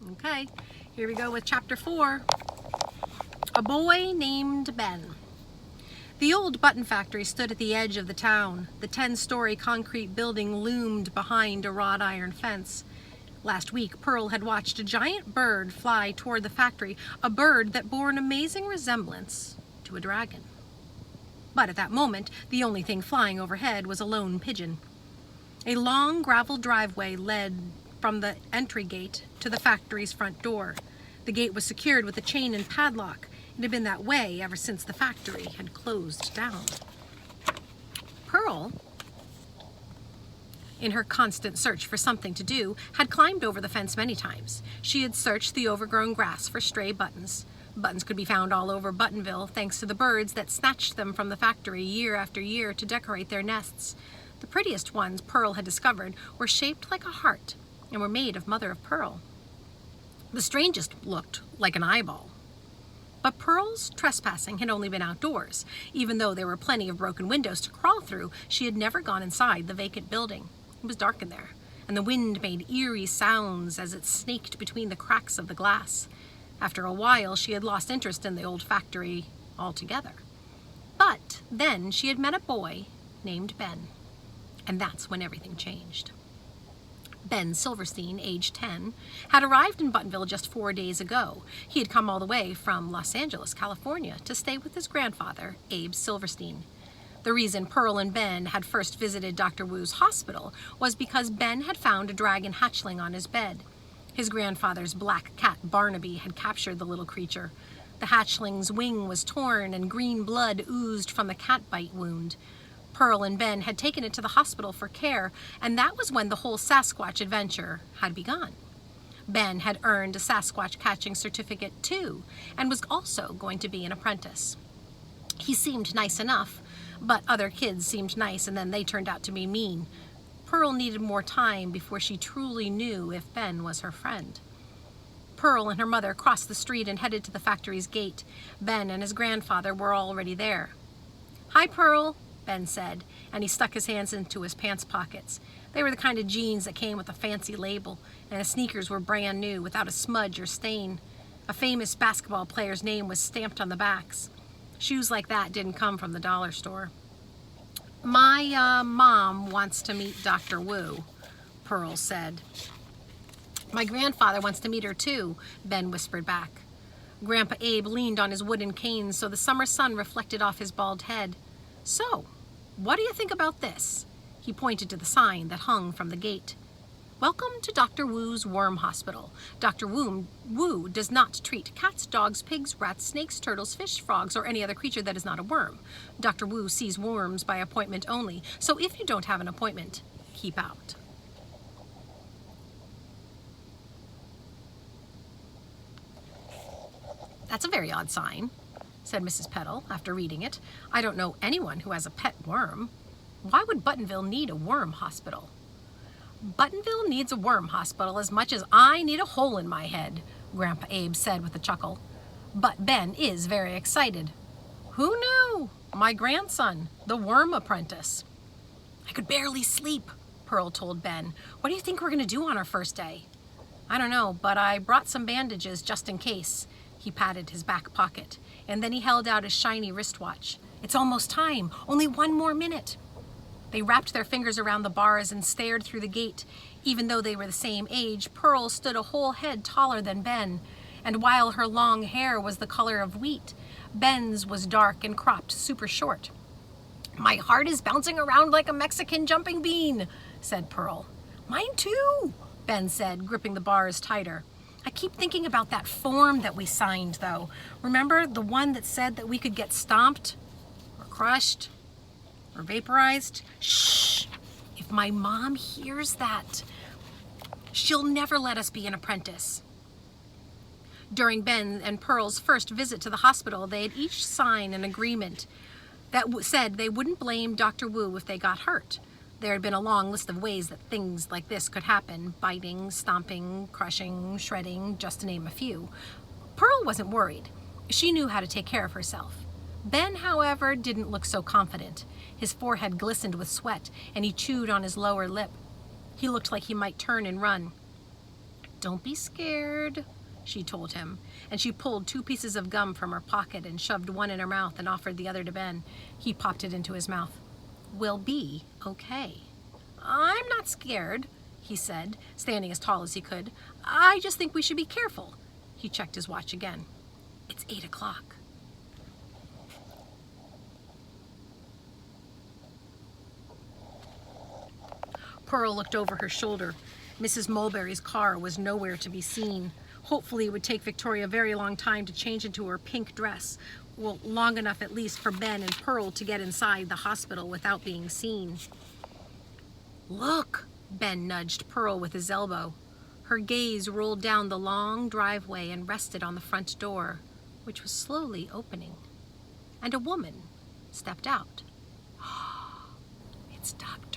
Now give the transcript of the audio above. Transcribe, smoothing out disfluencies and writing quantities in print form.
Okay, here we go with chapter 4. A boy named Ben. The old button factory stood at the edge of the town. The 10-story concrete building loomed behind a wrought iron fence. Last week, Pearl had watched a giant bird fly toward the factory, a bird that bore an amazing resemblance to a dragon. But at that moment, the only thing flying overhead was a lone pigeon. A long gravel driveway led from the entry gate to the factory's front door. The gate was secured with a chain and padlock. It had been that way ever since the factory had closed down. Pearl, in her constant search for something to do, had climbed over the fence many times. She had searched the overgrown grass for stray buttons. Buttons could be found all over Buttonville thanks to the birds that snatched them from the factory year after year to decorate their nests. The prettiest ones Pearl had discovered were shaped like a heart and were made of mother of pearl. The strangest looked like an eyeball. But Pearl's trespassing had only been outdoors. Even though there were plenty of broken windows to crawl through, she had never gone inside the vacant building. It was dark in there, and the wind made eerie sounds as it snaked between the cracks of the glass. After a while, she had lost interest in the old factory altogether. But then she had met a boy named Ben, and that's when everything changed. Ben Silverstein, age 10, had arrived in Buttonville just 4 days ago. He had come all the way from Los Angeles, California, to stay with his grandfather, Abe Silverstein. The reason Pearl and Ben had first visited Dr. Wu's hospital was because Ben had found a dragon hatchling on his bed. His grandfather's black cat, Barnaby, had captured the little creature. The hatchling's wing was torn and green blood oozed from the cat bite wound. Pearl and Ben had taken it to the hospital for care, and that was when the whole Sasquatch adventure had begun. Ben had earned a Sasquatch catching certificate too, and was also going to be an apprentice. He seemed nice enough, but other kids seemed nice and then they turned out to be mean. Pearl needed more time before she truly knew if Ben was her friend. Pearl and her mother crossed the street and headed to the factory's gate. Ben and his grandfather were already there. "Hi, Pearl," Ben said, and he stuck his hands into his pants pockets. They were the kind of jeans that came with a fancy label, and his sneakers were brand new, without a smudge or stain. A famous basketball player's name was stamped on the backs. Shoes like that didn't come from the dollar store. My mom wants to meet Dr. Wu," Pearl said. "My grandfather wants to meet her too," Ben whispered back. Grandpa Abe leaned on his wooden cane so the summer sun reflected off his bald head. "So, what do you think about this?" He pointed to the sign that hung from the gate. "Welcome to Dr. Wu's Worm Hospital. Dr. Wu does not treat cats, dogs, pigs, rats, snakes, turtles, fish, frogs, or any other creature that is not a worm. Dr. Wu sees worms by appointment only, so if you don't have an appointment, keep out." "That's a very odd sign," said Mrs. Petal after reading it. "I don't know anyone who has a pet worm. Why would Buttonville need a worm hospital?" "Buttonville needs a worm hospital as much as I need a hole in my head," Grandpa Abe said with a chuckle. But Ben is very excited. "Who knew? My grandson, the worm apprentice." "I could barely sleep," Pearl told Ben. "What do you think we're going to do on our first day?" "I don't know, but I brought some bandages just in case." He patted his back pocket, and then he held out his shiny wristwatch. "It's almost time. Only 1 more minute." They wrapped their fingers around the bars and stared through the gate. Even though they were the same age, Pearl stood a whole head taller than Ben, and while her long hair was the color of wheat, Ben's was dark and cropped super short. "My heart is bouncing around like a Mexican jumping bean," said Pearl. "Mine too," Ben said, gripping the bars tighter. "I keep thinking about that form that we signed, though. Remember the one that said that we could get stomped or crushed or vaporized? Shh! If my mom hears that, she'll never let us be an apprentice." During Ben and Pearl's first visit to the hospital, they had each signed an agreement that said they wouldn't blame Dr. Wu if they got hurt. There had been a long list of ways that things like this could happen: biting, stomping, crushing, shredding, just to name a few. Pearl wasn't worried. She knew how to take care of herself. Ben, however, didn't look so confident. His forehead glistened with sweat, and he chewed on his lower lip. He looked like he might turn and run. "Don't be scared," she told him, and she pulled 2 pieces of gum from her pocket and shoved one in her mouth and offered the other to Ben. He popped it into his mouth. "We'll be okay." "I'm not scared," he said, standing as tall as he could. "I just think we should be careful." He checked his watch again. "It's 8 o'clock. Pearl looked over her shoulder. Mrs. Mulberry's car was nowhere to be seen. Hopefully it would take Victoria a very long time to change into her pink dress. Well, long enough at least for Ben and Pearl to get inside the hospital without being seen. "Look!" Ben nudged Pearl with his elbow. Her gaze rolled down the long driveway and rested on the front door, which was slowly opening. And a woman stepped out. "It's Dr.